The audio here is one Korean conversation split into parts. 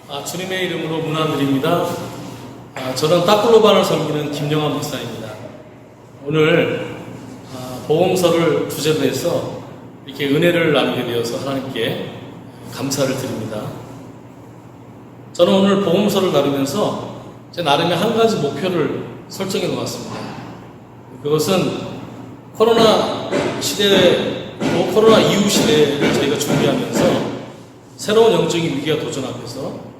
주님의 이름으로 문안드립니다. 저는 딱글로반을 섬기는 김영환 목사입니다. 오늘 복음서를 주제로 해서 이렇게 은혜를 나누게 되어서 하나님께 감사를 드립니다. 저는 오늘 복음서를 다루면서 제 나름의 한 가지 목표를 설정해 놓았습니다. 그것은 코로나 시대, 코로나 이후 시대를 저희가 준비하면서 새로운 영적인 위기와 도전 앞에서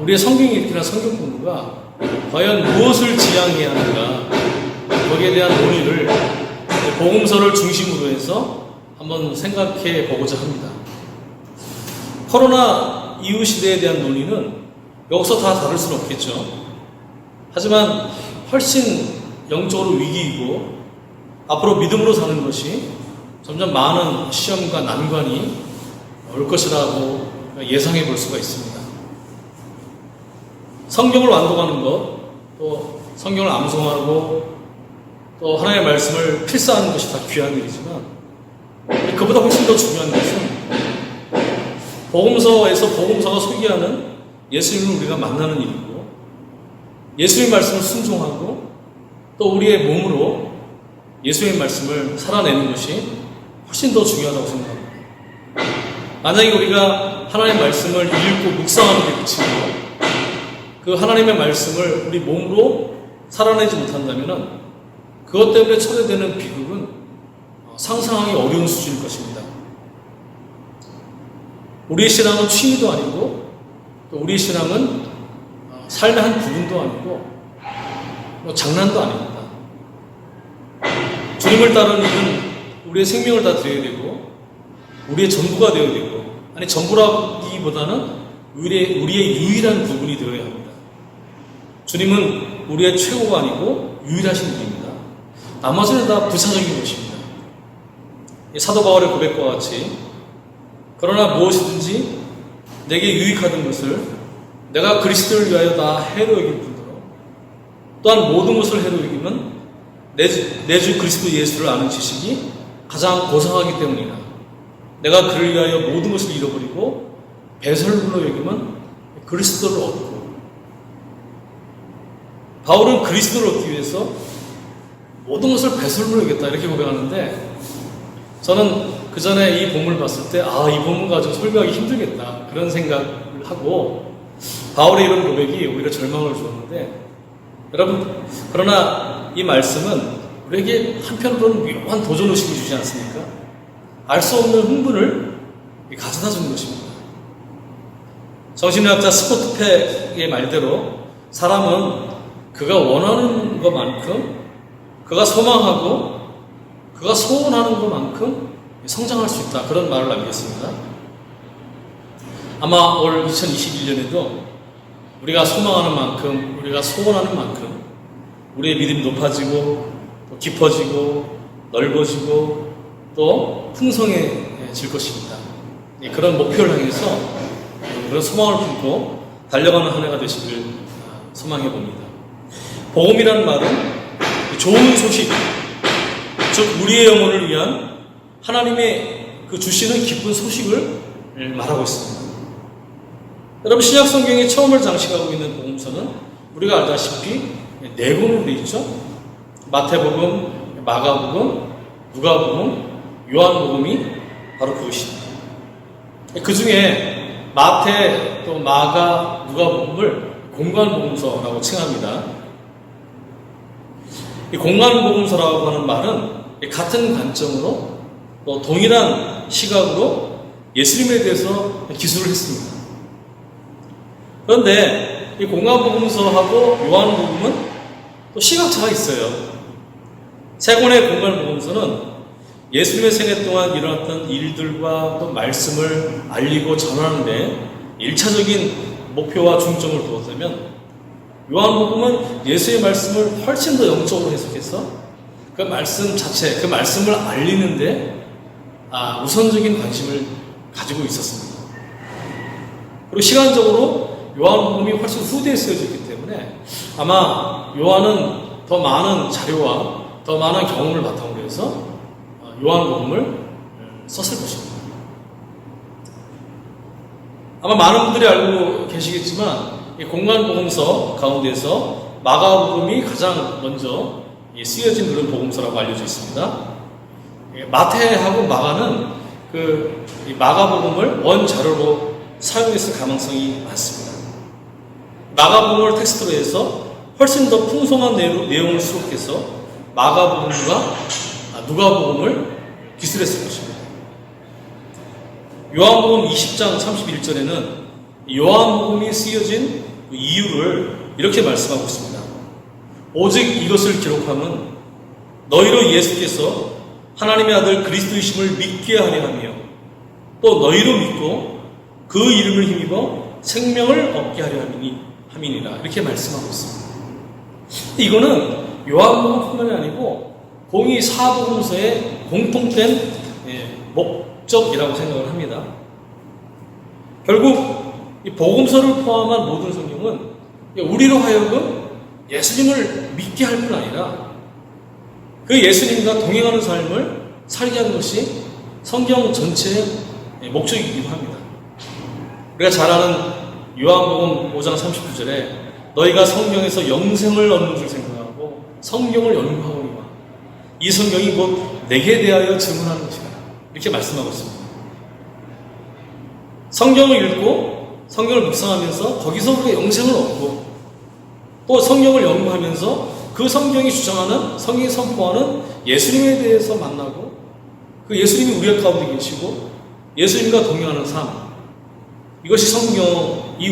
우리의 성경 읽기나 성경 공부가 과연 무엇을 지향해야 하는가, 거기에 대한 논의를 복음서를 중심으로 해서 한번 생각해 보고자 합니다. 코로나 이후 시대에 대한 논의는 여기서 다 다룰 수는 없겠죠. 하지만 훨씬 영적으로 위기이고 앞으로 믿음으로 사는 것이 점점 많은 시험과 난관이 올 것이라고 예상해 볼 수가 있습니다. 성경을 완독하는 것, 또 성경을 암송하고 또 하나님의 말씀을 필사하는 것이 다 귀한 일이지만 그보다 훨씬 더 중요한 것은 복음서에서 복음서가 소개하는 예수님을 우리가 만나는 일이고 예수님의 말씀을 순종하고 또 우리의 몸으로 예수님의 말씀을 살아내는 것이 훨씬 더 중요하다고 생각합니다. 만약에 우리가 하나님의 말씀을 읽고 묵상하는 데 그치고 그 하나님의 말씀을 우리 몸으로 살아내지 못한다면 그것 때문에 초래되는 비극은 상상하기 어려운 수준일 것입니다. 우리의 신앙은 취미도 아니고 또 우리의 신앙은 삶의 한 부분도 아니고 장난도 아닙니다. 주님을 따르는 일은 우리의 생명을 다 드려야 되고 우리의 전부가 되어야 되고, 아니 전부라기보다는 우리의 유일한 부분이 되어야 합니다. 주님은 우리의 최고가 아니고 유일하신 분입니다. 나머지는 다 부차적인 것입니다. 사도 바울의 고백과 같이 그러나 무엇이든지 내게 유익하던 것을 내가 그리스도를 위하여 다 해로 여길 뿐더러 또한 모든 것을 해로 여기면 내 주 그리스도 예수를 아는 지식이 가장 고상하기 때문이라. 내가 그를 위하여 모든 것을 잃어버리고 배설물로 여기면 그리스도를 얻고. 바울은 그리스도를 얻기 위해서 모든 것을 배설물로 여겼다 이렇게 고백하는데, 저는 그 전에 이 본문을 봤을 때 이 본문 가지고 설교하기 힘들겠다 그런 생각을 하고 바울의 이런 고백이 오히려 절망을 주었는데, 여러분 그러나 이 말씀은 우리에게 한편으로는 묘한 도전의식을 주지 않습니까? 알 수 없는 흥분을 가져다 주는 것입니다. 정신의학자 스코트 팩의 말대로 사람은 그가 원하는 것만큼, 그가 소망하고 그가 소원하는 것만큼 성장할 수 있다, 그런 말을 남겼습니다. 아마 올 2021년에도 우리가 소망하는 만큼, 우리가 소원하는 만큼 우리의 믿음이 높아지고 또 깊어지고 넓어지고 또 풍성해질 것입니다. 그런 목표를 향해서 그런 소망을 품고 달려가는 한 해가 되시길 소망해 봅니다. 복음이라는 말은 좋은 소식, 즉 우리의 영혼을 위한 하나님의 그 주시는 기쁜 소식을 말하고 있습니다. 여러분 신약 성경의 처음을 장식하고 있는 복음서는 우리가 알다시피 네 권으로 되어 있죠. 마태복음, 마가복음, 누가복음, 요한복음이 바로 그것입니다. 그 중에 마태, 또 마가, 누가복음을 공관복음서라고 칭합니다. 이 공관복음서라고 하는 말은 같은 관점으로 또 동일한 시각으로 예수님에 대해서 기술을 했습니다. 그런데 이 공관복음서하고 요한복음은 또 시각차가 있어요. 세 권의 공관복음서는 예수님의 생애 동안 일어났던 일들과 또 말씀을 알리고 전하는 데 1차적인 목표와 중점을 두었다면, 요한복음은 예수의 말씀을 훨씬 더 영적으로 해석해서 그 말씀 자체, 그 말씀을 알리는데 우선적인 관심을 가지고 있었습니다. 그리고 시간적으로 요한복음이 훨씬 후대에 쓰여졌기 때문에 아마 요한은 더 많은 자료와 더 많은 경험을 바탕으로 해서 요한복음을 썼을 것입니다. 아마 많은 분들이 알고 계시겠지만 이 공관복음서 가운데서 마가복음이 가장 먼저 쓰여진 그런 복음서라고 알려져 있습니다. 마태하고 마가는 이 마가복음을 원자료로 사용했을 가능성이 많습니다. 마가복음을 텍스트로 해서 훨씬 더 풍성한 내용을 수록해서 마가복음과 누가복음을 기술했을 것입니다. 요한복음 20장 31절에는 요한복음이 쓰여진 이유를 이렇게 말씀하고 있습니다. 오직 이것을 기록함은 너희로 예수께서 하나님의 아들 그리스도이심을 믿게 하려 하며 또 너희로 믿고 그 이름을 힘입어 생명을 얻게 하려 함이니라 이렇게 말씀하고 있습니다. 이거는 요한복음뿐만이 아니고 공의 사복음서의 공통된 목적이라고 생각을 합니다. 결국 이 복음서를 포함한 모든 성경은 우리로 하여금 예수님을 믿게 할 뿐 아니라 그 예수님과 동행하는 삶을 살게 하는 것이 성경 전체의 목적이기도 합니다. 우리가 잘 아는 요한복음 5장 39절에 너희가 성경에서 영생을 얻는 줄 생각하고 성경을 연구하오니와 이 성경이 곧 내게 대하여 증언하는 것이다 이렇게 말씀하고 있습니다. 성경을 읽고 성경을 묵상하면서 거기서 우리가 영생을 얻고 또 성경을 연구하면서 그 성경이 주장하는 성경이 선포하는 예수님에 대해서 만나고 그 예수님이 우리 가운데 계시고 예수님과 동행하는 삶 이것이 성경이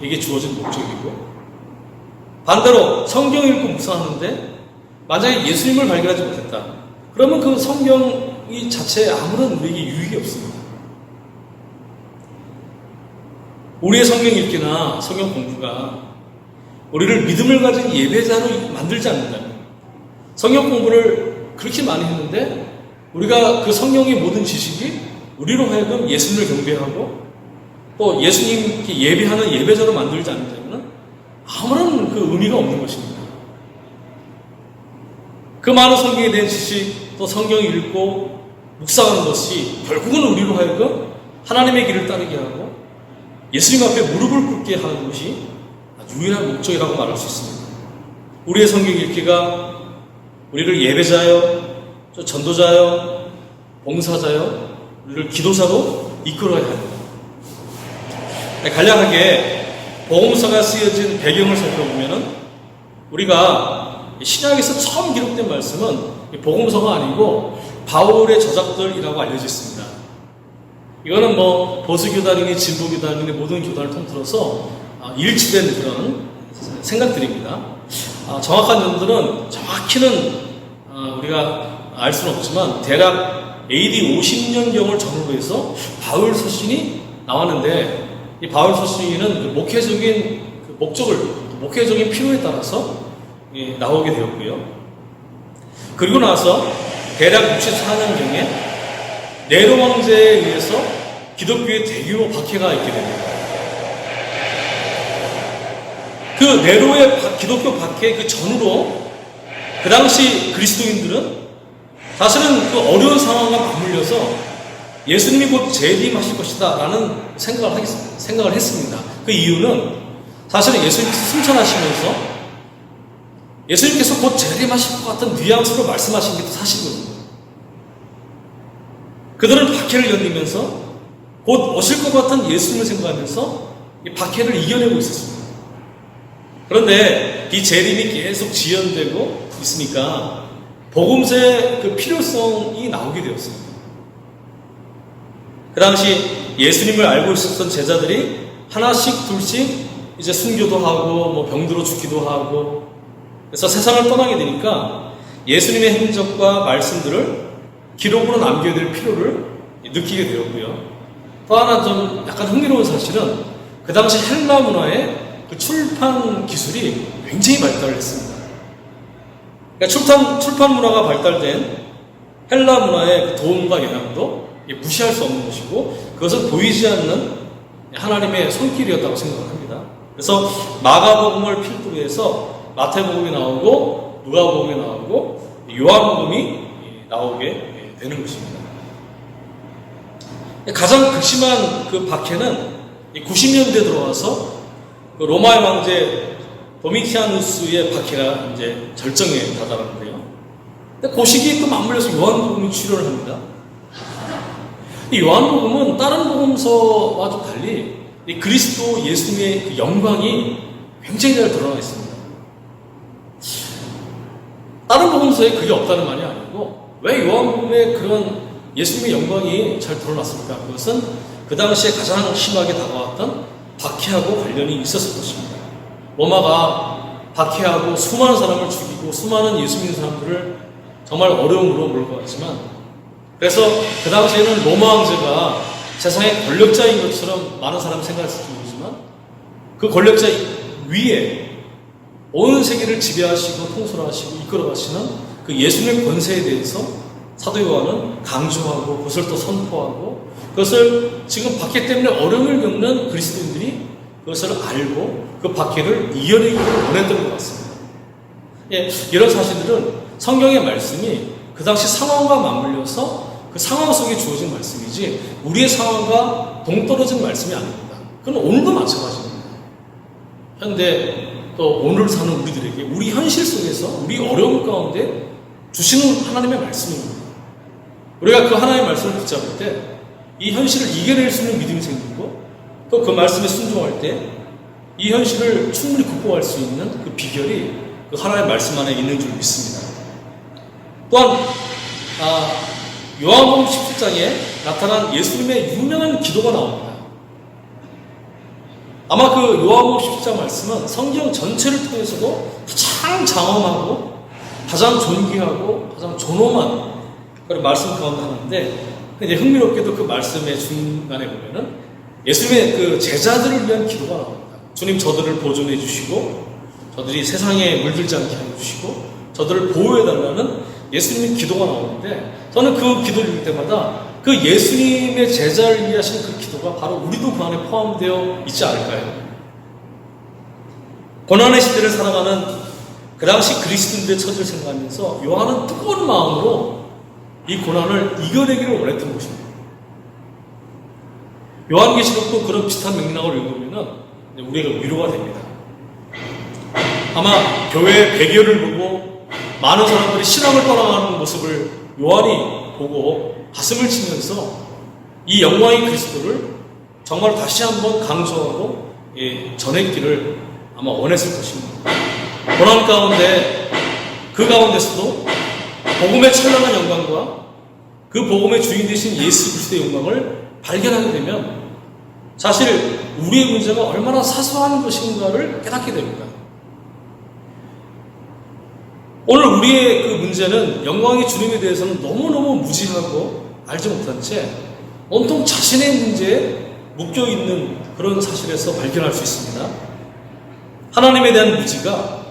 우리에게 주어진 목적이고 반대로 성경을 읽고 묵상하는데 만약에 예수님을 발견하지 못했다 그러면 그 성경이 자체에 아무런 우리에게 유익이 없습니다. 우리의 성경 읽기나 성경 공부가 우리를 믿음을 가진 예배자로 만들지 않는다면 성경 공부를 그렇게 많이 했는데 우리가 그 성경의 모든 지식이 우리로 하여금 예수님을 경배하고 또 예수님께 예배하는 예배자로 만들지 않는다면 아무런 그 의미가 없는 것입니다. 그 많은 성경에 대한 지식 또 성경을 읽고 묵상하는 것이 결국은 우리로 하여금 하나님의 길을 따르게 하고 예수님 앞에 무릎을 꿇게 하는 것이 유일한 목적이라고 말할 수 있습니다. 우리의 성경 읽기가 우리를 예배자여, 전도자여, 봉사자여, 우리를 기도자로 이끌어야 합니다. 간략하게 복음서가 쓰여진 배경을 살펴보면 우리가 신약에서 처음 기록된 말씀은 복음서가 아니고 바울의 저작들이라고 알려져 있습니다. 이거는 보수교단이니 진보교단이니 모든 교단을 통틀어서 일치된 그런 생각들입니다. 정확한 연도는 정확히는 우리가 알 수는 없지만 대략 AD 50년경을 전후로 해서 바울 서신이 나왔는데 이 바울 서신은 목회적인 목회적인 필요에 따라서 나오게 되었고요. 그리고 나서 대략 64년경에 네로 황제에 의해서 기독교의 대규모 박해가 있게 됩니다. 그 네로의 기독교 박해 그 전후로 그 당시 그리스도인들은 사실은 그 어려운 상황과 맞물려서 예수님이 곧 재림하실 것이다 라는 생각을 했습니다. 그 이유는 사실은 예수님께서 승천하시면서 예수님께서 곧 재림하실 것 같은 뉘앙스로 말씀하신 게 사실이거든요. 그들은 박해를 견디면서 곧 오실 것 같은 예수님을 생각하면서 이 박해를 이겨내고 있었습니다. 그런데 이 재림이 계속 지연되고 있으니까 복음서의 그 필요성이 나오게 되었습니다. 그 당시 예수님을 알고 있었던 제자들이 하나씩 둘씩 이제 순교도 하고 병들어 죽기도 하고 그래서 세상을 떠나게 되니까 예수님의 행적과 말씀들을 기록으로 남겨야 될 필요를 느끼게 되었고요. 또 하나 좀 약간 흥미로운 사실은 그 당시 헬라 문화의 그 출판 기술이 굉장히 발달을 했습니다. 그러니까 출판 문화가 발달된 헬라 문화의 그 도움과 영향도 무시할 수 없는 것이고 그것은 보이지 않는 하나님의 손길이었다고 생각을 합니다. 그래서 마가복음을 필두로 해서 마태복음이 나오고 누가복음이 나오고 요한복음이 나오게 되는 것입니다. 가장 극심한 그 박해는 90년대 들어와서 그 로마의 황제 도미티아누스의 박해가 이제 절정에 다다랐는데요. 근데 그 시기에 또 맞물려서 요한복음이 출현을 합니다. 이 요한복음은 다른 복음서와 좀 달리 이 그리스도 예수님의 그 영광이 굉장히 잘 드러나 있습니다. 다른 복음서에 그게 없다는 말이 아니고 왜 요한복음에 그런 예수님의 영광이 잘 드러났습니까? 그것은 그 당시에 가장 심하게 다가왔던 박해하고 관련이 있었을 것입니다. 로마가 박해하고 수많은 사람을 죽이고 수많은 예수 믿는 사람들을 정말 어려움으로 몰고 갔지만, 그래서 그 당시에는 로마 황제가 세상의 권력자인 것처럼 많은 사람이 생각했을지 모르지만 그 권력자 위에 온 세계를 지배하시고 통솔하시고 이끌어가시는 그 예수님의 권세에 대해서 사도 요한은 강조하고 그것을 또 선포하고, 그것을 지금 박해 때문에 어려움을 겪는 그리스도인들이 그것을 알고 그 박해를 이겨내기를 원했던 것 같습니다. 예, 이런 사실들은 성경의 말씀이 그 당시 상황과 맞물려서 그 상황 속에 주어진 말씀이지 우리의 상황과 동떨어진 말씀이 아닙니다. 그건 오늘도 마찬가지입니다. 현대 또 오늘 사는 우리들에게 우리 현실 속에서 우리 어려움 가운데 주시는 하나님의 말씀입니다. 우리가 그 하나님의 말씀을 붙잡을 때 이 현실을 이겨낼 수 있는 믿음이 생기고 또 그 말씀에 순종할 때 이 현실을 충분히 극복할 수 있는 그 비결이 그 하나님의 말씀 안에 있는 줄 믿습니다. 또한 요한복음 17장에 나타난 예수님의 유명한 기도가 나옵니다. 아마 그 요한복음 17장 말씀은 성경 전체를 통해서도 가장 장엄하고 가장 존귀하고 가장 존엄한 그런 말씀 가운데 하나인데, 이제 흥미롭게도 그 말씀의 중간에 보면은 예수님의 그 제자들을 위한 기도가 나옵니다. 주님, 저들을 보존해 주시고 저들이 세상에 물들지 않게 해 주시고 저들을 보호해 달라는 예수님의 기도가 나오는데, 저는 그 기도를 읽을 때마다 그 예수님의 제자를 위해 하신 그 기도가 바로 우리도 그 안에 포함되어 있지 않을까요? 고난의 시대를 살아가는 그 당시 그리스도인들의 처지를 생각하면서 요한은 뜨거운 마음으로 이 고난을 이겨내기를 원했던 것입니다. 요한계시록도 그런 비슷한 맥락을 읽으면 우리가 위로가 됩니다. 아마 교회의 배교를 보고 많은 사람들이 신앙을 떠나가는 모습을 요한이 보고 가슴을 치면서 이 영광의 그리스도를 정말 다시 한번 강조하고 전했기를 아마 원했을 것입니다. 고난 가운데 그 가운데서도 복음의 찬란한 영광과 그 복음의 주인 되신 예수 그리스도의 영광을 발견하게 되면 사실 우리의 문제가 얼마나 사소한 것인가를 깨닫게 됩니다. 오늘 우리의 그 문제는 영광의 주님에 대해서는 너무너무 무지하고 알지 못한 채 온통 자신의 문제에 묶여있는 그런 사실에서 발견할 수 있습니다. 하나님에 대한 무지가,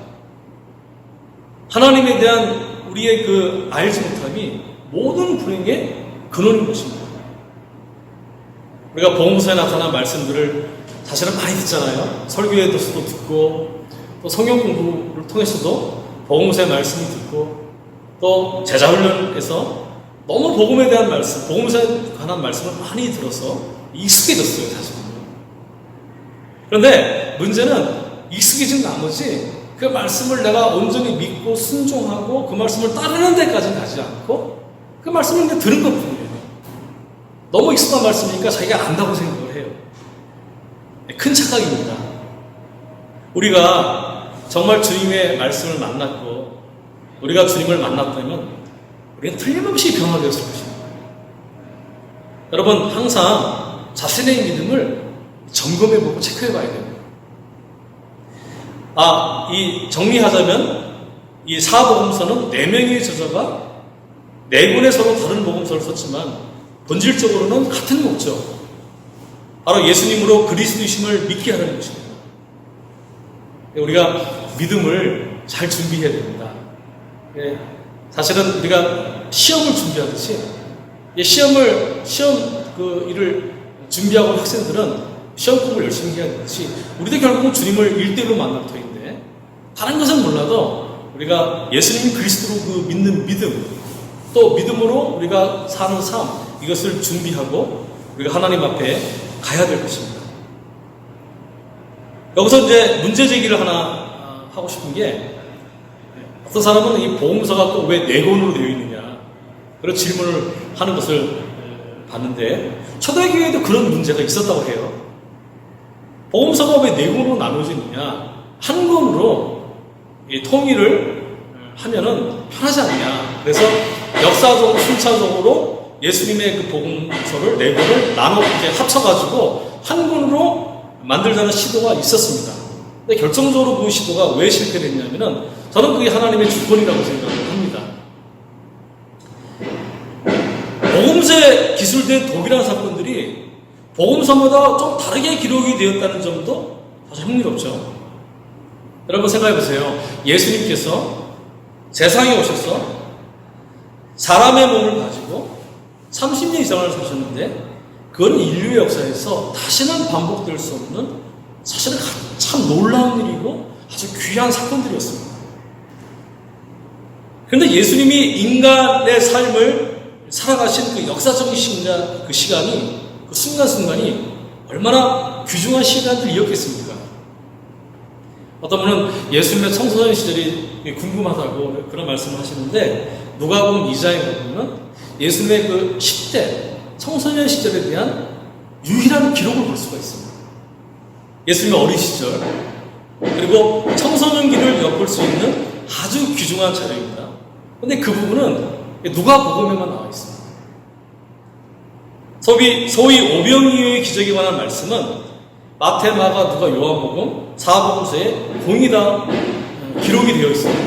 하나님에 대한 우리의 그 알지 못함이 모든 불행의 근원인 것입니다. 우리가 복음서에 나타난 말씀들을 사실은 많이 듣잖아요. 설교에서도 듣고 또 성경 공부를 통해서도 복음서의 말씀을 듣고 또 제자훈련에서 너무 복음에 대한 말씀, 복음서에 관한 말씀을 많이 들어서 익숙해졌어요, 사실은. 그런데 문제는 익숙해진 나머지 그 말씀을 내가 온전히 믿고 순종하고 그 말씀을 따르는 데까지는 가지 않고 그 말씀을 그냥 들은 것 뿐이에요. 너무 익숙한 말씀이니까 자기가 안다고 생각을 해요. 큰 착각입니다. 우리가 정말 주님의 말씀을 만났고 우리가 주님을 만났다면 우리는 틀림없이 변화되었을 것입니다. 여러분, 항상 자신의 믿음을 점검해보고 체크해봐야 됩니다. 정리하자면 이 사복음서는 4명의 저자가 4권의 서로 다른 복음서를 썼지만 본질적으로는 같은 목적, 바로 예수님으로 그리스도이심을 믿게 하는 것입니다. 우리가 믿음을 잘 준비해야 됩니다. 사실은 우리가 시험을 준비하듯이 시험 일을 준비하고 있는 학생들은 시험 공부를 열심히 해야 되듯이 우리도 결국은 주님을 1대1로 만날 터인데, 다른 것은 몰라도 우리가 예수님이 그리스도로 그 믿는 믿음, 또 믿음으로 우리가 사는 삶, 이것을 준비하고 우리가 하나님 앞에 가야 될 것입니다. 여기서 이제 문제 제기를 하나 하고 싶은 게, 어떤 사람은 이 복음서가 또 왜 4권으로 되어 있느냐, 그런 질문을 하는 것을 봤는데, 초대교회에도 그런 문제가 있었다고 해요. 복음서가 왜 4권으로 나눠져 있느냐, 한 권으로 통일을 하면은 편하지 않냐. 그래서 역사적으로 순차적으로 예수님의 그 복음서를 4권을 나눠 이렇게 합쳐가지고 한 권으로 만들자는 시도가 있었습니다. 근데 결정적으로 그 시도가 왜 실패됐냐면은, 저는 그게 하나님의 주권이라고 생각을 합니다. 복음서에 기술된 독일한 사건들이 복음서마다 좀 다르게 기록이 되었다는 점도 사실 흥미롭죠. 여러분 생각해 보세요. 예수님께서 세상에 오셔서 사람의 몸을 가지고 30년 이상을 사셨는데, 그건 인류의 역사에서 다시는 반복될 수 없는, 사실은 참 놀라운 일이고 아주 귀한 사건들이었습니다. 그런데 예수님이 인간의 삶을 살아가신 그 역사적인 그 시간이, 그 순간순간이 얼마나 귀중한 시간들이었겠습니까? 어떤 분은 예수님의 청소년 시절이 궁금하다고 그런 말씀을 하시는데, 누가복음 2장에 보면 예수님의 그 10대 청소년 시절에 대한 유일한 기록을 볼 수가 있습니다. 예수님의 어린 시절, 그리고 청소년기를 엿볼 수 있는 아주 귀중한 자료입니다. 그런데 그 부분은 누가복음에만 나와 있습니다. 소위 오병이어의 기적에 관한 말씀은 마태, 마가, 누가, 요한복음, 사복음서에 공이 다 기록이 되어 있습니다.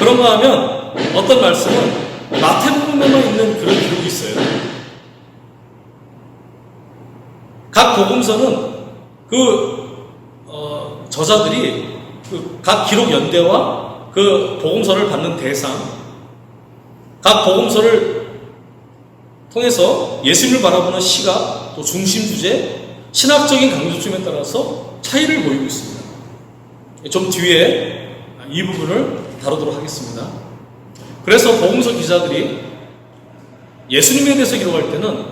그런가 하면 어떤 말씀은 마태복음에만 있는 그런 기록이 있어요. 각 복음서는 저자들이 각 기록 연대와 그 복음서를 받는 대상, 각 복음서를 통해서 예수님을 바라보는 시각, 또 중심 주제, 신학적인 강조점에 따라서 차이를 보이고 있습니다. 좀 뒤에 이 부분을 다루도록 하겠습니다. 그래서 복음서 기자들이 예수님에 대해서 기록할 때는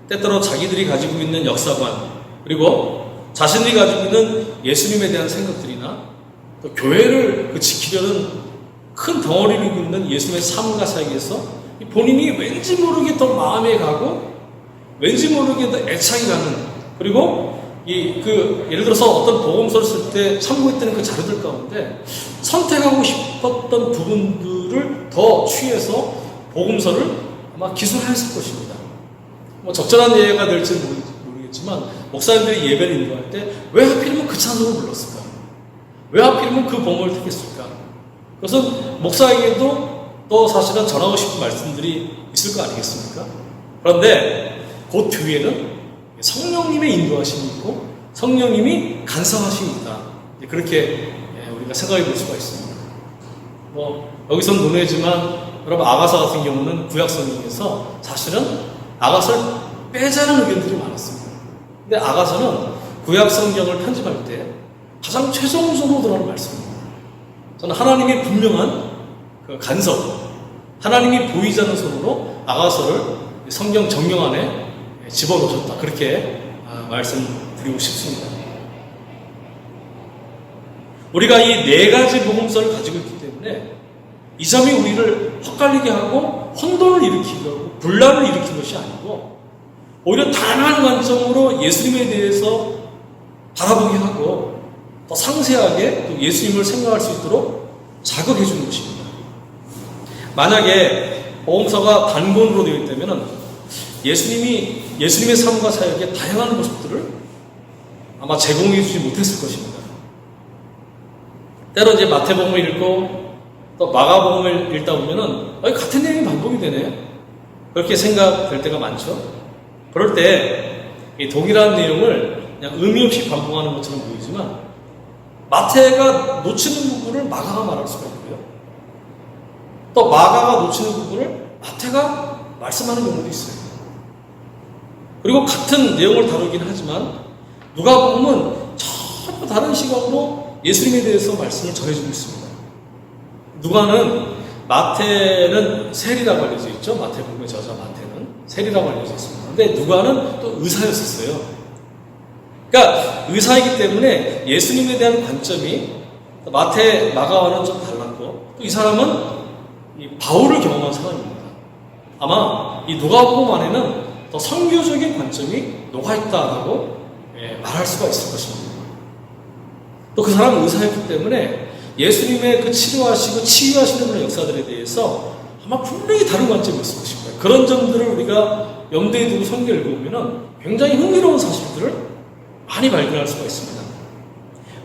때때로 자기들이 가지고 있는 역사관, 그리고 자신들이 가지고 있는 예수님에 대한 생각들이나 또 교회를 지키려는 큰 덩어리를 입는 예수님의 삶과 사역에서 본인이 왠지 모르게 더 마음에 가고 왠지 모르게 더 애착이 가는, 그리고 예를 들어서 어떤 복음서를 쓸 때 참고했던 그 자료들 가운데 선택하고 싶었던 부분들을 더 취해서 복음서를 아마 기술했을 것입니다. 적절한 예가 될지는 모르겠지만, 목사님들이 예배를 인도할 때 왜 하필이면 그 찬송을 불렀을까? 왜 하필이면 그 복음을 택했을까? 그것은 목사에게도 또 사실은 전하고 싶은 말씀들이 있을 거 아니겠습니까? 그런데 그 뒤에는 성령님의 인도하심이 있고 성령님이 간섭하심이 있다. 그렇게 우리가 생각해 볼 수가 있습니다. 여기서는 논외지만 여러분, 아가서 같은 경우는 구약 성경에서 사실은 아가서를 빼자는 의견들이 많았습니다. 근데 아가서는 구약 성경을 편집할 때 가장 최종적으로 들어가는 말씀입니다. 저는 하나님의 분명한 그 간섭, 하나님이 보이지 않는 손으로 아가서를 성경 정령 안에 집어넣으셨다. 그렇게 말씀드리고 싶습니다. 우리가 이 4가지 복음서를 가지고 있기 때문에 이 점이 우리를 헛갈리게 하고 혼돈을 일으키고 하고 분란을 일으킨 것이 아니고, 오히려 다양한 관점으로 예수님에 대해서 바라보게 하고 더 상세하게 또 예수님을 생각할 수 있도록 자극해 주는 것입니다. 만약에 복음서가 단권으로 되어 있다면 예수님의 삶과 사역의 다양한 모습들을 아마 제공해 주지 못했을 것입니다. 때로 이제 마태복음을 읽고 또 마가복음을 읽다 보면은 같은 내용이 반복이 되네, 그렇게 생각될 때가 많죠. 그럴 때 이 동일한 내용을 그냥 의미 없이 반복하는 것처럼 보이지만, 마태가 놓치는 부분을 마가가 말할 수가 있고요, 또 마가가 놓치는 부분을 마태가 말씀하는 경우도 있어요. 그리고 같은 내용을 다루긴 하지만 누가복음은 전혀 다른 시각으로 예수님에 대해서 말씀을 전해주고 있습니다. 누가는, 마태는 세리라고 알려져 있죠. 마태복음의 저자 마태는 세리라고 알려져 있습니다. 근데 누가는 또 의사였었어요. 그러니까 의사이기 때문에 예수님에 대한 관점이 마태, 마가와는 좀 달랐고, 또 이 사람은 이 바울을 경험한 사람입니다. 아마 이 누가복음 안에는 더 선교적인 관점이 녹아있다라고 말할 수가 있을 것입니다. 또 그 사람은 의사였기 때문에 예수님의 그 치료하시고 치유하시는 그런 역사들에 대해서 아마 분명히 다른 관점이 있을 것입니다. 그런 점들을 우리가 염두에 두고 성경을 읽어보면 굉장히 흥미로운 사실들을 많이 발견할 수가 있습니다.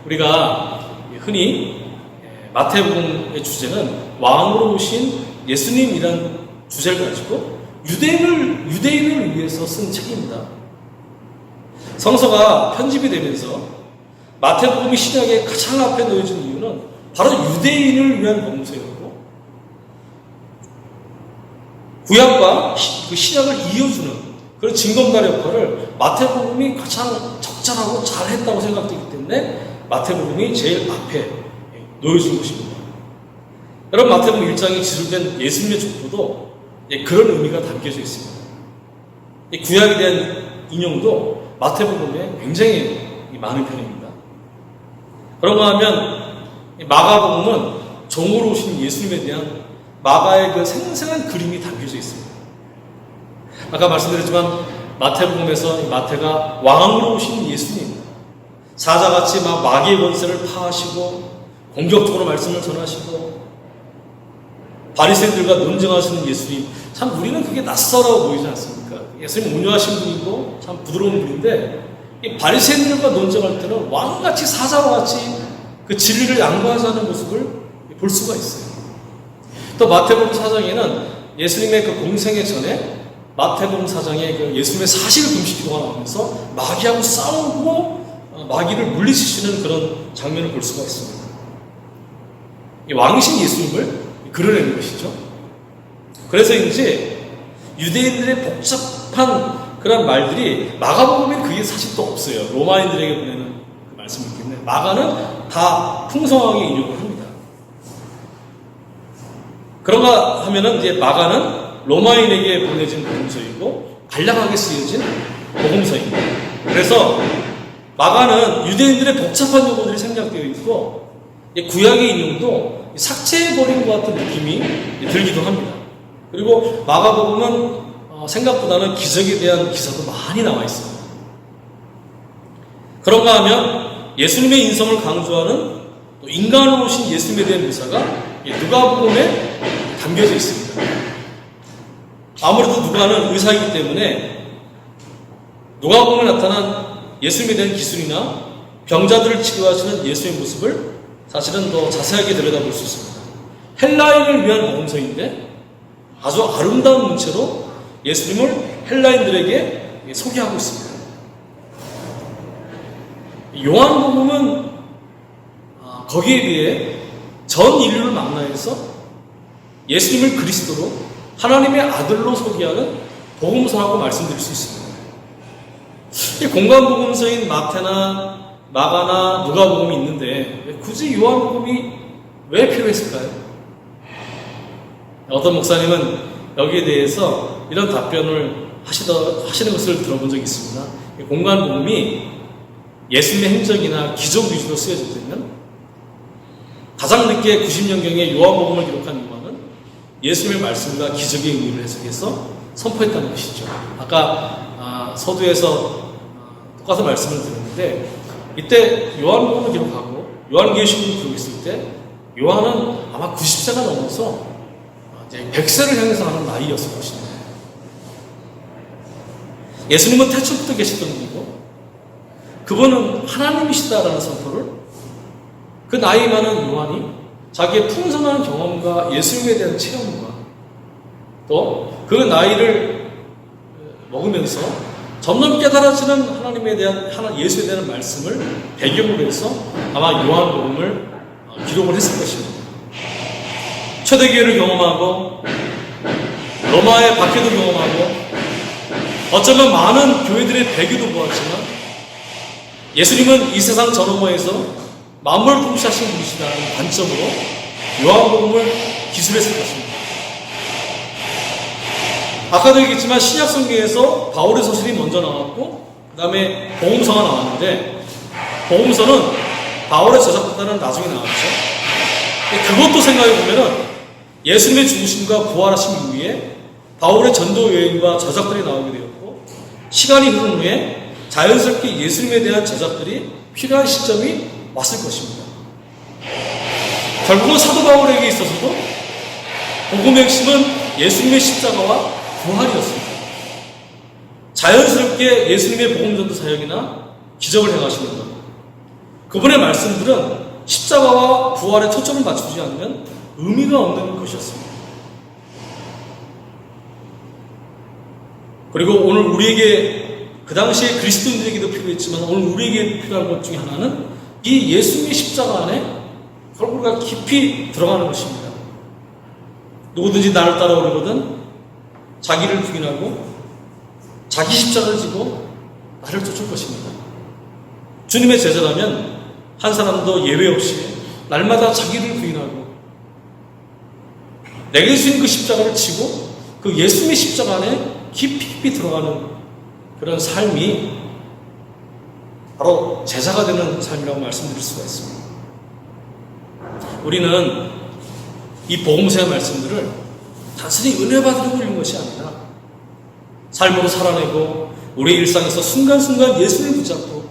우리가 흔히 마태복음의 주제는 왕으로 오신 예수님이라는 주제를 가지고 유대인을 위해서 쓴 책입니다. 성서가 편집이 되면서 마태복음이 신약에 가장 앞에 놓여진 이유는 바로 유대인을 위한 복음서였고, 구약과 그 신약을 이어주는 그런 징검다리 역할을 마태복음이 가장 적절하고 잘했다고 생각되기 때문에 마태복음이 제일 앞에 놓여진 것입니다. 여러분, 마태복음 1장에 기술된 예수님의 족보도 그런 의미가 담겨져 있습니다. 구약에 대한 인용도 마태복음에 굉장히 많은 편입니다. 그런가 하면 마가복음은 종으로 오신 예수님에 대한 마가의 그 생생한 그림이 담겨져 있습니다. 아까 말씀드렸지만 마태복음에서 마태가 왕으로 오신 예수님, 사자같이 막 마귀의 권세를 파하시고 공격적으로 말씀을 전하시고 바리새인들과 논쟁하시는 예수님, 참 우리는 그게 낯설어 보이지 않습니까? 예수님 온유하신 분이고 참 부드러운 분인데, 이 바리새인들과 논쟁할 때는 왕같이 사자와 같이 그 진리를 양보하지 않는 모습을 볼 수가 있어요. 또 마태복음 4장에는 예수님의 그 공생의 전에 마태복음 4장에 그 예수님의 40일 금식 기도가 나오면서 마귀하고 싸우고 마귀를 물리치시는 그런 장면을 볼 수가 있습니다. 이 왕이신 예수님을 그려내는 것이죠. 그래서인지 유대인들의 복잡한 그런 말들이 마가복음에 그게 사실 또 없어요. 로마인들에게 보내는 그 말씀이기 때문에 마가는 다 풍성하게 인용을 합니다. 그런가 하면은 이제 마가는 로마인에게 보내진 복음서이고 간략하게 쓰여진 복음서입니다. 그래서 마가는 유대인들의 복잡한 용어들이 생략되어 있고 구약의 인용도 삭제해버린 것 같은 느낌이 들기도 합니다. 그리고 마가복음은 생각보다는 기적에 대한 기사도 많이 나와 있습니다. 그런가 하면 예수님의 인성을 강조하는 또 인간으로 오신 예수님에 대한 묘사가 누가복음에 담겨져 있습니다. 아무래도 누가는 의사이기 때문에 누가복음에 나타난 예수님에 대한 기술이나 병자들을 치료하시는 예수의 모습을 사실은 더 자세하게 들여다볼 수 있습니다. 헬라인을 위한 복음서인데 아주 아름다운 문체로 예수님을 헬라인들에게 소개하고 있습니다. 요한복음은 거기에 비해 전 인류를 망라해서 예수님을 그리스도로 하나님의 아들로 소개하는 복음서라고 말씀드릴 수 있습니다. 이 공간복음서인 마태나 마가나 누가복음이 있는데 굳이 요한복음이 왜 필요했을까요? 어떤 목사님은 여기에 대해서 이런 답변을 하시는 것을 들어본 적이 있습니다. 공간복음이 예수님의 행적이나 기적 위주로 쓰여질 때는 가장 늦게 90년경에 요한복음을 기록한 요한은 예수님의 말씀과 기적의 의미를 해석해서 선포했다는 것이죠. 아까 서두에서 똑같은 말씀을 드렸는데 이때 요한복음을 기록하고 요한계시록을 기록했을 때 요한은 아마 90세가 넘어서 이제 100세를 향해서 하는 나이였을 것입니다. 예수님은 태초부터 계셨던 분이고 그분은 하나님이시다라는 선포를 그 나이 많은 요한이 자기의 풍성한 경험과 예수님에 대한 체험과 또 그 나이를 먹으면서 점점 깨달아지는 하나님에 대한 예수에 대한 말씀을 배경으로 해서 아마 요한복음을 기록을 했을 것입니다. 초대교회를 경험하고 로마의 박해도 경험하고 어쩌면 많은 교회들의 배교도 보았지만 예수님은 이 세상 저너머에서 만물을 통치하신 분이시다는 관점으로 요한복음을 기술했을 것입니다. 아까도 얘기했지만 신약 성경에서 바울의 서신이 먼저 나왔고 그 다음에 복음서가 나왔는데, 복음서는 바울의 저작보다는 나중에 나왔죠. 그것도 생각해보면은 예수님의 죽으심과 부활하심 이후에 바울의 전도 여행과 저작들이 나오게 되었고, 시간이 흐른 후에 자연스럽게 예수님에 대한 저작들이 필요한 시점이 왔을 것입니다. 결국은 사도 바울에게 있어서도 복음의 핵심은 예수님의 십자가와 부활이었습니다. 자연스럽게 예수님의 복음전도 사역이나 기적을 행하시는 것, 그분의 말씀들은 십자가와 부활에 초점을 맞추지 않으면 의미가 없는 것이었습니다. 그리고 오늘 우리에게, 그 당시에 그리스도인들에게도 필요했지만 오늘 우리에게 필요한 것 중에 하나는 이 예수님의 십자가 안에 우리가 깊이 들어가는 것입니다. 누구든지 나를 따라오려거든 자기를 부인하고 자기 십자가를 지고 나를 쫓을 것입니다. 주님의 제자라면 한 사람도 예외 없이 날마다 자기를 부인하고 내게 주신 그 십자가를 지고 그 예수님의 십자가 안에 깊이 들어가는 그런 삶이 바로 제자가 되는 삶이라고 말씀드릴 수가 있습니다. 우리는 이 복음서의 말씀들을 단순히 은혜 받으려고 읽는 것이 아니라 삶으로 살아내고 우리의 일상에서 순간순간 예수님을 붙잡고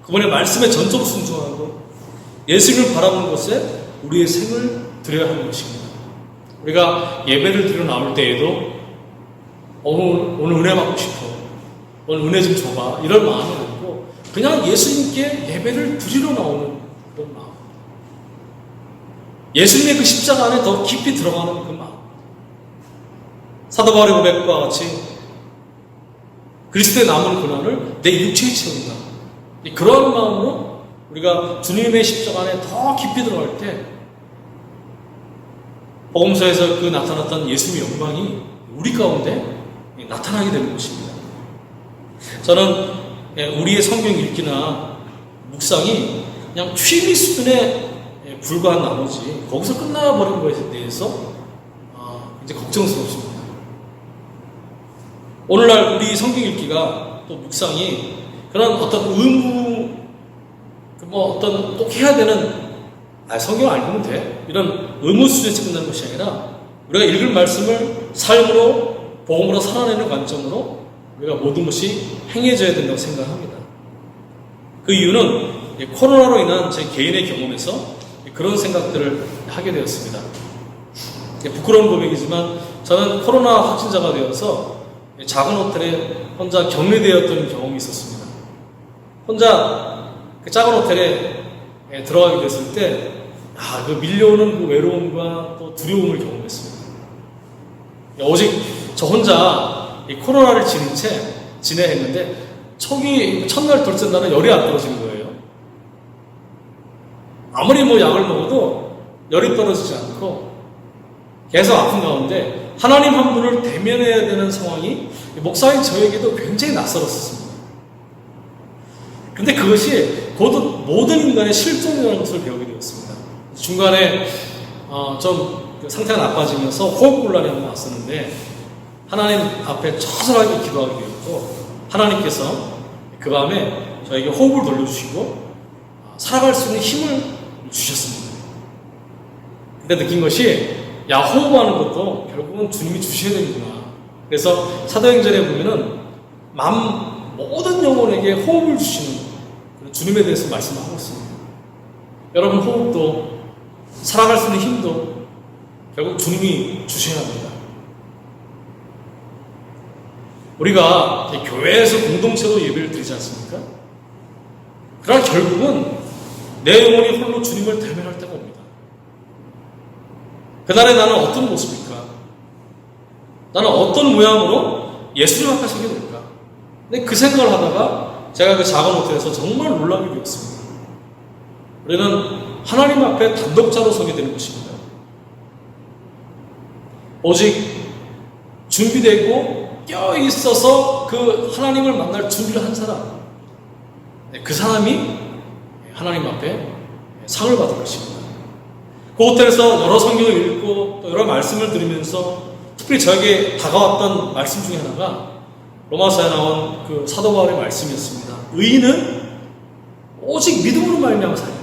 그분의 말씀에 전적으로 순종하고 예수님을 바라보는 것에 우리의 생을 드려야 하는 것입니다. 우리가 예배를 드려 나올 때에도 오늘 은혜 받고 싶어, 오늘 은혜 좀 줘봐, 이런 마음이 아니고 그냥 예수님께 예배를 드리러 나오는 그런 마음, 예수님의 그 십자가 안에 더 깊이 들어가는 그 마음, 사도 바울의 고백과 같이 그리스도의 남은 고난을 내 육체에 채운다, 그런 마음으로 우리가 주님의 십자가 안에 더 깊이 들어갈 때 복음서에서 그 나타났던 예수님의 영광이 우리 가운데 나타나게 되는 것입니다. 저는 우리의 성경 읽기나 묵상이 그냥 취미 수준에 불과한 나머지 거기서 끝나버린 것에 대해서 이제 걱정스럽습니다. 오늘날 우리 성경 읽기가 또 묵상이 그런 어떤 의무, 어떤 꼭 해야 되는 성경 알면 돼, 이런 의무 수준에서 끝나는 것이 아니라 우리가 읽을 말씀을 삶으로 복음으로 살아내는 관점으로 우리가 모든 것이 행해져야 된다고 생각합니다. 그 이유는 코로나로 인한 제 개인의 경험에서 그런 생각들을 하게 되었습니다. 부끄러운 고백이지만 저는 코로나 확진자가 되어서 작은 호텔에 혼자 격리되었던 경험이 있었습니다. 혼자 그 작은 호텔에 들어가게 됐을 때 그 밀려오는 그 외로움과 또 두려움을 경험했습니다. 오직 저 혼자 이 코로나를 지닌 채 지내야 했는데 첫날 둘째 날은 열이 안 떨어지는 거예요. 아무리 약을 먹어도 열이 떨어지지 않고 계속 아픈 가운데 하나님 한 분을 대면해야 되는 상황이 목사인 저에게도 굉장히 낯설었습니다. 근데 그것이 곧 모든 인간의 실존이라는 것을 배우게 되었습니다. 중간에 좀 상태가 나빠지면서 호흡곤란이 한번 왔었는데 하나님 앞에 처절하게 기도하게 되었고 하나님께서 그 밤에 저에게 호흡을 돌려주시고 살아갈 수 있는 힘을 주셨습니다. 그때 느낀 것이 호흡하는 것도 결국은 주님이 주셔야 되는구나. 그래서 사도행전에 보면은 모든 영혼에게 호흡을 주시는 주님에 대해서 말씀하고 있습니다. 여러분, 호흡도 살아갈 수 있는 힘도 결국 주님이 주셔야 합니다. 우리가 교회에서 공동체로 예배를 드리지 않습니까? 그러나 결국은 내 영혼이 홀로 주님을 대면할 때가 옵니다. 그날에 나는 어떤 모습일까? 나는 어떤 모양으로 예수님 앞에 서게 될까? 근데 그 생각을 하다가 제가 그 작은 호텔에서 정말 놀라게 되었습니다. 우리는 하나님 앞에 단독자로 서게 되는 것입니다. 오직 준비되고 껴있어서 그 하나님을 만날 준비를 한 사람, 그 사람이 하나님 앞에 상을 받을 것입니다. 그 호텔에서 여러 성경을 읽고 또 여러 말씀을 들으면서 특별히 저에게 다가왔던 말씀 중에 하나가 로마서에 나온 그 사도 바울의 말씀이었습니다. 의인은 오직 믿음으로 말미암아 살리라.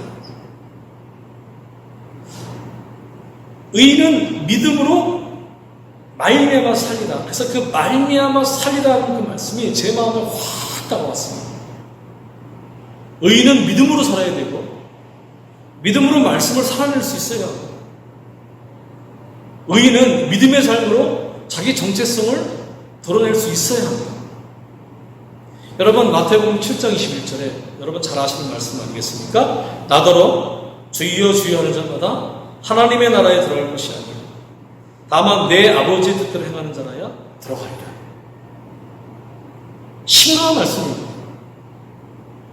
의인은 믿음으로 말미암아 살리라. 그래서 그 말미암아 살리라는 그 말씀이 제 마음에 확 다가왔습니다. 의인은 믿음으로 살아야 되고 믿음으로 말씀을 살아낼 수 있어야 합니다. 의인은 믿음의 삶으로 자기 정체성을 드러낼 수 있어야 합니다. 여러분 마태복음 7장 21절에 여러분 잘 아시는 말씀 아니겠습니까? 나더러 주여 주여 하는 자마다 하나님의 나라에 들어갈 것이 아니라 다만 내 아버지의 뜻대로 행하는 자라야 들어가리라. 심각한 말씀입니다.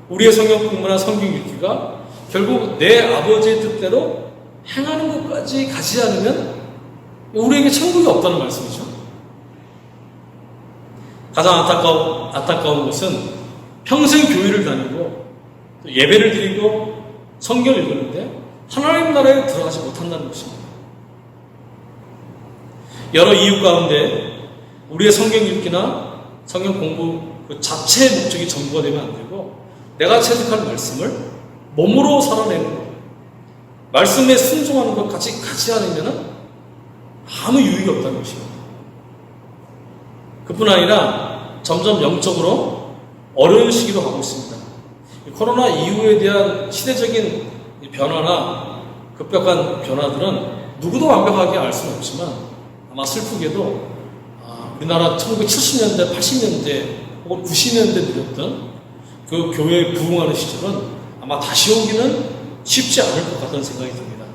우리의 성경 공부나 성경 읽기가 결국 내 아버지의 뜻대로 행하는 것까지 가지 않으면 우리에게 천국이 없다는 말씀이죠. 가장 안타까운 것은 평생 교회를 다니고 또 예배를 드리고 성경을 읽었는데 하나님 나라에 들어가지 못한다는 것입니다. 여러 이유 가운데 우리의 성경 읽기나 성경 공부 그 자체의 목적이 전부가 되면 안 되고 내가 체득한 말씀을 몸으로 살아내는 것, 말씀에 순종하는 것까지 가지 않으면 아무 유익이 없다는 것입니다. 그뿐 아니라 점점 영적으로 어려운 시기로 가고 있습니다. 코로나 이후에 대한 시대적인 변화나 급격한 변화들은 누구도 완벽하게 알 수는 없지만 아마 슬프게도 우리나라 1970년대, 80년대 혹은 90년대 누렸던 그 교회에 부흥하는 시절은 아마 다시 오기는 쉽지 않을 것 같다는 생각이 듭니다.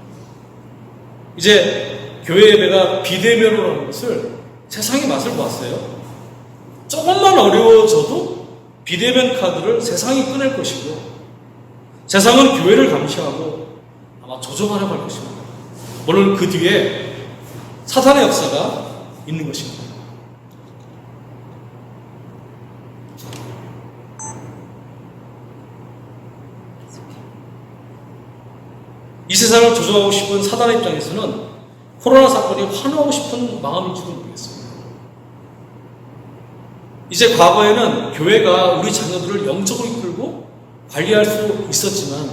이제 교회 예배가 비대면으로 하는 것을 세상이 맛을 봤어요. 조금만 어려워져도 비대면 카드를 세상이 꺼낼 것이고 세상은 교회를 감시하고 아마 조종하려고 할 것입니다. 물론 그 뒤에 사탄의 역사가 있는 것입니다. 이 세상을 조종하고 싶은 사단의 입장에서는 코로나 사건이 환호하고 싶은 마음인지도 모르겠습니다. 이제 과거에는 교회가 우리 자녀들을 영적으로 이끌고 관리할 수 있었지만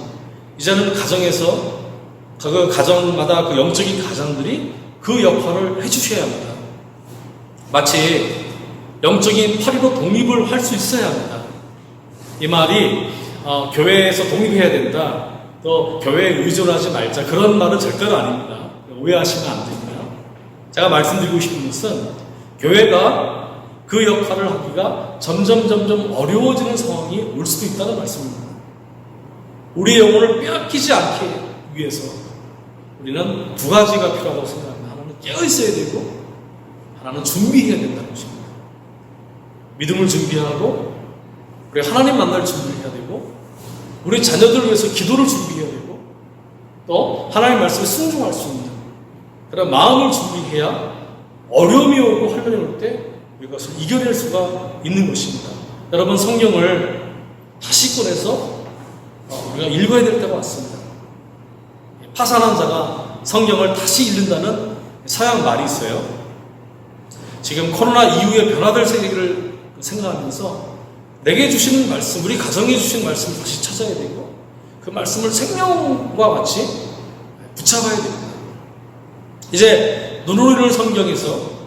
이제는 가정에서 그 가정마다 그 영적인 가장들이 그 역할을 해주셔야 합니다. 마치 영적인 파리로 독립을 할 수 있어야 합니다. 이 말이 교회에서 독립해야 된다, 또 교회에 의존하지 말자, 그런 말은 절대로 아닙니다. 오해하시면 안 됩니다. 제가 말씀드리고 싶은 것은 교회가 그 역할을 하기가 점점 어려워지는 상황이 올 수도 있다는 말씀입니다. 우리의 영혼을 빼앗기지 않기 위해서 우리는 두 가지가 필요하다고 생각합니다. 하나는 깨어있어야 되고 하나는 준비해야 된다는 것입니다. 믿음을 준비하고 우리 하나님 만날 준비를 해야 되고 우리 자녀들을 위해서 기도를 준비해야 되고 또 하나님 말씀에 순종할 수 있는 그런 마음을 준비해야 어려움이 오고 환란이 올 때 이것을 이겨낼 수가 있는 것입니다. 여러분 성경을 다시 꺼내서 우리가 읽어야 될 때가 왔습니다. 파산한 자가 성경을 다시 읽는다는 서양 말이 있어요. 지금 코로나 이후에 변화될 세계를 생각하면서 내게 주시는 말씀, 우리 가정에 주시는 말씀을 다시 찾아야 되고 그 말씀을 생명과 같이 붙잡아야 됩니다. 이제 눈으로 읽는 성경에서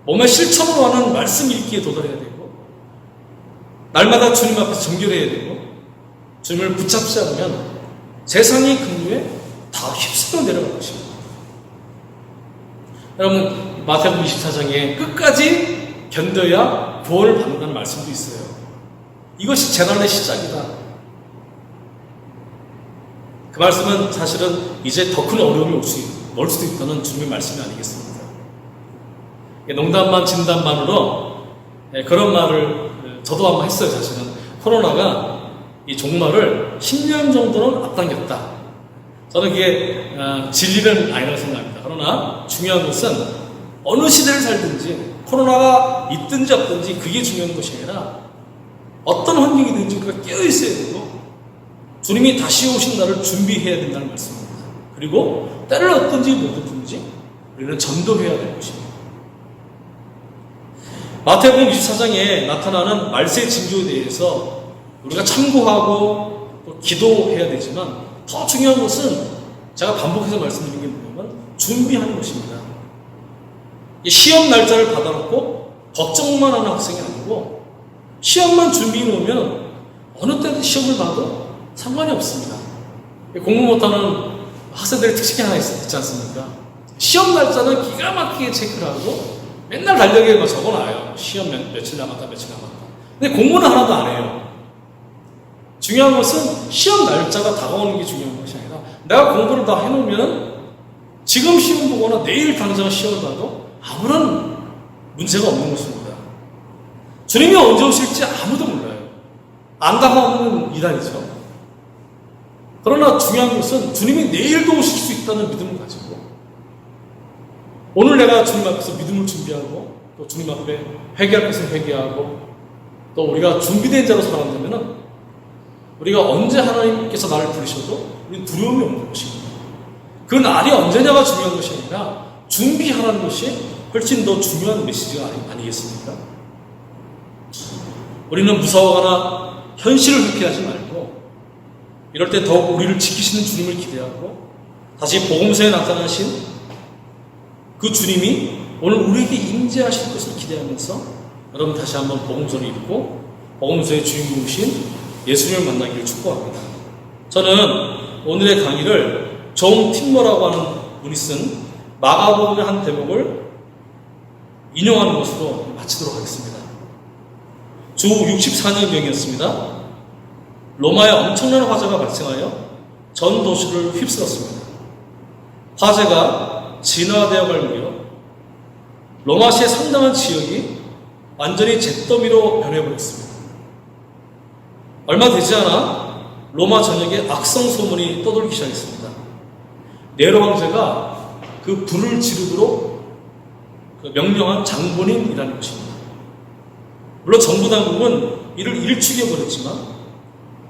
몸의 실천으로 하는 말씀 읽기에 도달해야 되고 날마다 주님 앞에서 정결해야 되고 주님을 붙잡지 않으면 세상의 근류에 다 휩쓸려 내려갈 것입니다. 여러분 마태복음 24장에 끝까지 견뎌야 구원을 받는다는 말씀도 있어요. 이것이 재난의 시작이다. 그 말씀은 사실은 이제 더 큰 어려움이 올 수도 있다는 주님의 말씀이 아니겠습니까? 농담만 진담만으로 그런 말을 저도 한번 했어요. 사실은 코로나가 이 종말을 10년 정도는 앞당겼다. 저는 그게 진리는 아니라고 생각합니다. 그러나 중요한 것은 어느 시대를 살든지 코로나가 있든지 없든지 그게 중요한 것이 아니라 어떤 환경이든지 우리가 깨어있어야 되고 주님이 다시 오신 날을 준비해야 된다는 말씀입니다. 그리고 때를 얻든지 못 얻든지 우리는 전도해야 될 것입니다. 마태복음 24장에 나타나는 말세 징조에 대해서 우리가 참고하고 또 기도해야 되지만 더 중요한 것은 제가 반복해서 말씀드린 게 뭐냐면 준비하는 것입니다. 시험 날짜를 받아놓고 걱정만 하는 학생이 아니고 시험만 준비해 놓으면 어느 때든 시험을 봐도 상관이 없습니다. 공부 못하는 학생들의 특징이 하나 있지 않습니까? 시험 날짜는 기가 막히게 체크를 하고 맨날 달력에 적어놔요. 시험 며칠 남았다, 며칠 남았다. 근데 공부는 하나도 안 해요. 중요한 것은 시험 날짜가 다가오는 게 중요한 것이 아니라 내가 공부를 다 해놓으면 지금 시험 보거나 내일 당장 시험을 봐도 아무런 문제가 없는 것입니다. 주님이 언제 오실지 아무도 몰라요. 안 다가오는 이단이죠. 그러나 중요한 것은 주님이 내일도 오실 수 있다는 믿음을 가지고 오늘 내가 주님 앞에서 믿음을 준비하고 또 주님 앞에 회개할 것을 회개하고 또 우리가 준비된 자로 살아간다면 우리가 언제 하나님께서 나를 부르셔도 우리 두려움이 없는 것입니다. 그 날이 언제냐가 중요한 것이 아니라 준비하라는 것이 훨씬 더 중요한 메시지가 아니겠습니까? 우리는 무서워하거나 현실을 회피하지 말고 이럴 때 더욱 우리를 지키시는 주님을 기대하고 다시 복음서에 나타나신 그 주님이 오늘 우리에게 임재하실 것을 기대하면서 여러분 다시 한번 복음서를 읽고 복음서의 주인공이신 예수님을 만나기를 축복합니다. 저는 오늘의 강의를 존 팀머라고 하는 분이 쓴 마가복음의 한 대목을 인용하는 것으로 마치도록 하겠습니다. 주 64년경이었습니다. 로마에 엄청난 화재가 발생하여 전 도시를 휩쓸었습니다. 화재가 진화되어 갈 무렵 로마시의 상당한 지역이 완전히 잿더미로 변해버렸습니다. 얼마 되지 않아 로마 전역에 악성 소문이 떠돌기 시작했습니다. 네로 황제가 그 불을 지르도록 명령한 장본인이라는 것입니다. 물론 정부 당국은 이를 일축해버렸지만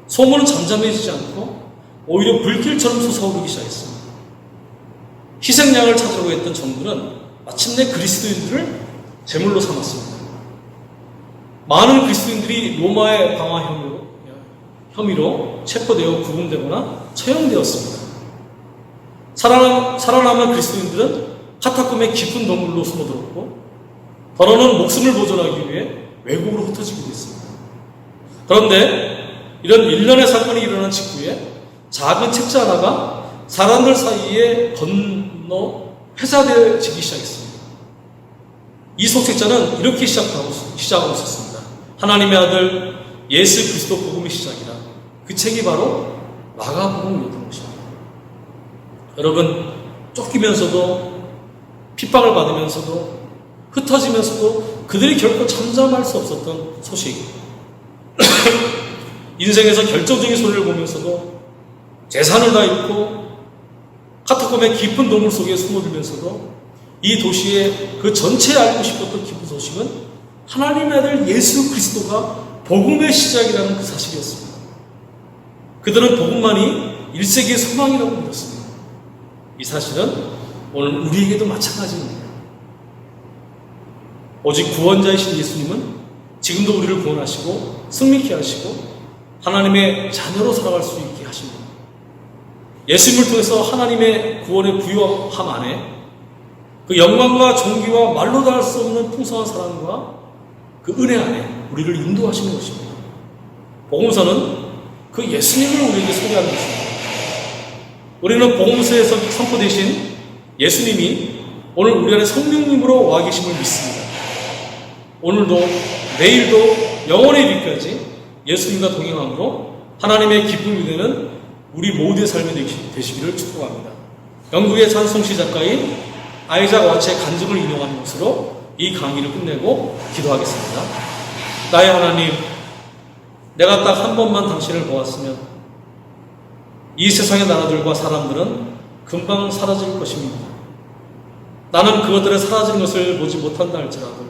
소문은 잠잠해지지 않고 오히려 불길처럼 솟아오르기 시작했습니다. 희생양을 찾으려고 했던 정부는 마침내 그리스도인들을 제물로 삼았습니다. 많은 그리스도인들이 로마의 방화 혐의로 체포되어 구금되거나 처형되었습니다. 살아남은 그리스도인들은 카타콤의 깊은 동굴로 숨어들었고 더러는 목숨을 보존하기 위해 외국으로 흩어지기도 했습니다. 그런데 이런 일련의 사건이 일어난 직후에 작은 책자 하나가 사람들 사이에 건너 회사되어지기 시작했습니다. 이 속책자는 이렇게 시작하고 있었습니다. 하나님의 아들 예수 그리스도 복음의 시작이다. 그 책이 바로 마가복음이었던 것입니다. 여러분, 쫓기면서도 핍박을 받으면서도 흩어지면서도 그들이 결코 잠잠할 수 없었던 소식. 인생에서 결정적인 손해를 보면서도 재산을 다 잃고 카타콤의 깊은 동굴 속에 숨어들면서도 이 도시의 그 전체에 알고 싶었던 기쁜 소식은 하나님의 아들 예수 그리스도가 복음의 시작이라는 그 사실이었습니다. 그들은 복음만이 1세기의 소망이라고 믿었습니다. 이 사실은 오늘 우리에게도 마찬가지입니다. 오직 구원자이신 예수님은 지금도 우리를 구원하시고 승리케 하시고 하나님의 자녀로 살아갈 수 있게 하십니다. 예수님을 통해서 하나님의 구원의 부요함 안에 그 영광과 존귀와 말로 다 할 수 없는 풍성한 사랑과 그 은혜 안에 우리를 인도하시는 것입니다. 복음서는 그 예수님을 우리에게 소개하는 것입니다. 우리는 복음서에서 선포되신 예수님이 오늘 우리 안에 성령님으로 와 계심을 믿습니다. 오늘도 내일도 영원의 이르기까지 예수님과 동행함으로 하나님의 기쁨이 되는 우리 모두의 삶이 되시기를 축복합니다. 영국의 찬송시 작가인 아이작 와츠의 간증을 인용하는 것으로 이 강의를 끝내고 기도하겠습니다. 나의 하나님, 내가 딱 한 번만 당신을 보았으면 이 세상의 나라들과 사람들은 금방 사라질 것입니다. 나는 그것들의 사라지는 것을 보지 못한다 할지라도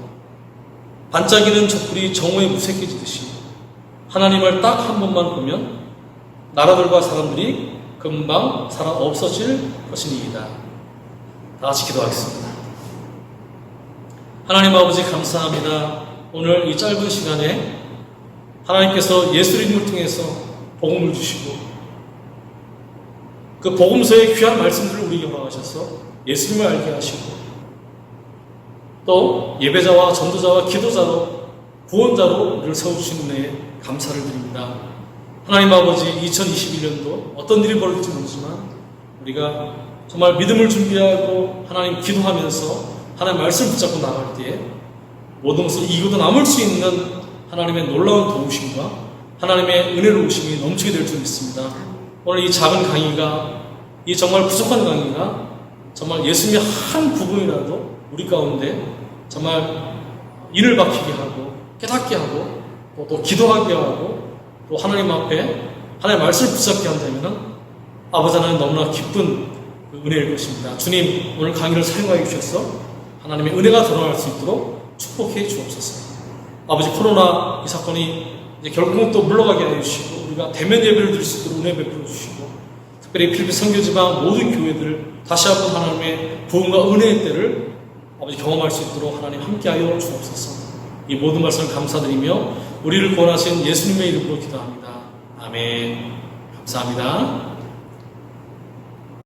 반짝이는 촛불이 정오에 무색해지듯이 하나님을 딱 한 번만 보면 나라들과 사람들이 금방 없어질 것이니이다. 다 같이 기도하겠습니다. 하나님 아버지 감사합니다. 오늘 이 짧은 시간에 하나님께서 예수님을 통해서 복음을 주시고 그 복음서의 귀한 말씀들을 우리에게 허락하셔서 예수님을 알게 하시고 또 예배자와 전도자와 기도자로 구원자로 우리를 세워주신 은혜에 감사를 드립니다. 하나님 아버지 2021년도 어떤 일이 벌어질지 모르지만 우리가 정말 믿음을 준비하고 하나님 기도하면서 하나님 말씀을 붙잡고 나갈 때에 모든 것을 이기고 남을 수 있는 하나님의 놀라운 도우심과 하나님의 은혜로우심이 넘치게 될 줄 믿습니다. 오늘 이 작은 강의가 이 정말 부족한 강의가 정말 예수님의 한 부분이라도 우리 가운데 정말 인을 박히게 하고 깨닫게 하고 또 기도하게 하고 또 하나님 앞에 하나님의 말씀을 붙잡게 한다면 아버지 하나님 너무나 기쁜 은혜일 것입니다. 주님 오늘 강의를 사용하여 주셔서 하나님의 은혜가 드러날 수 있도록 축복해 주옵소서. 아버지 코로나 이 사건이 이제 결국은 또 물러가게 해주시고 우리가 대면 예배를 드릴 수 있도록 은혜 베풀어 주시고 특별히 필리핀 선교지방 모든 교회들 다시 한번 하나님의 부흥과 은혜의 때를 아버지 경험할 수 있도록 하나님 함께하여 주옵소서. 이 모든 말씀을 감사드리며 우리를 구원하신 예수님의 이름으로 기도합니다. 아멘. 감사합니다.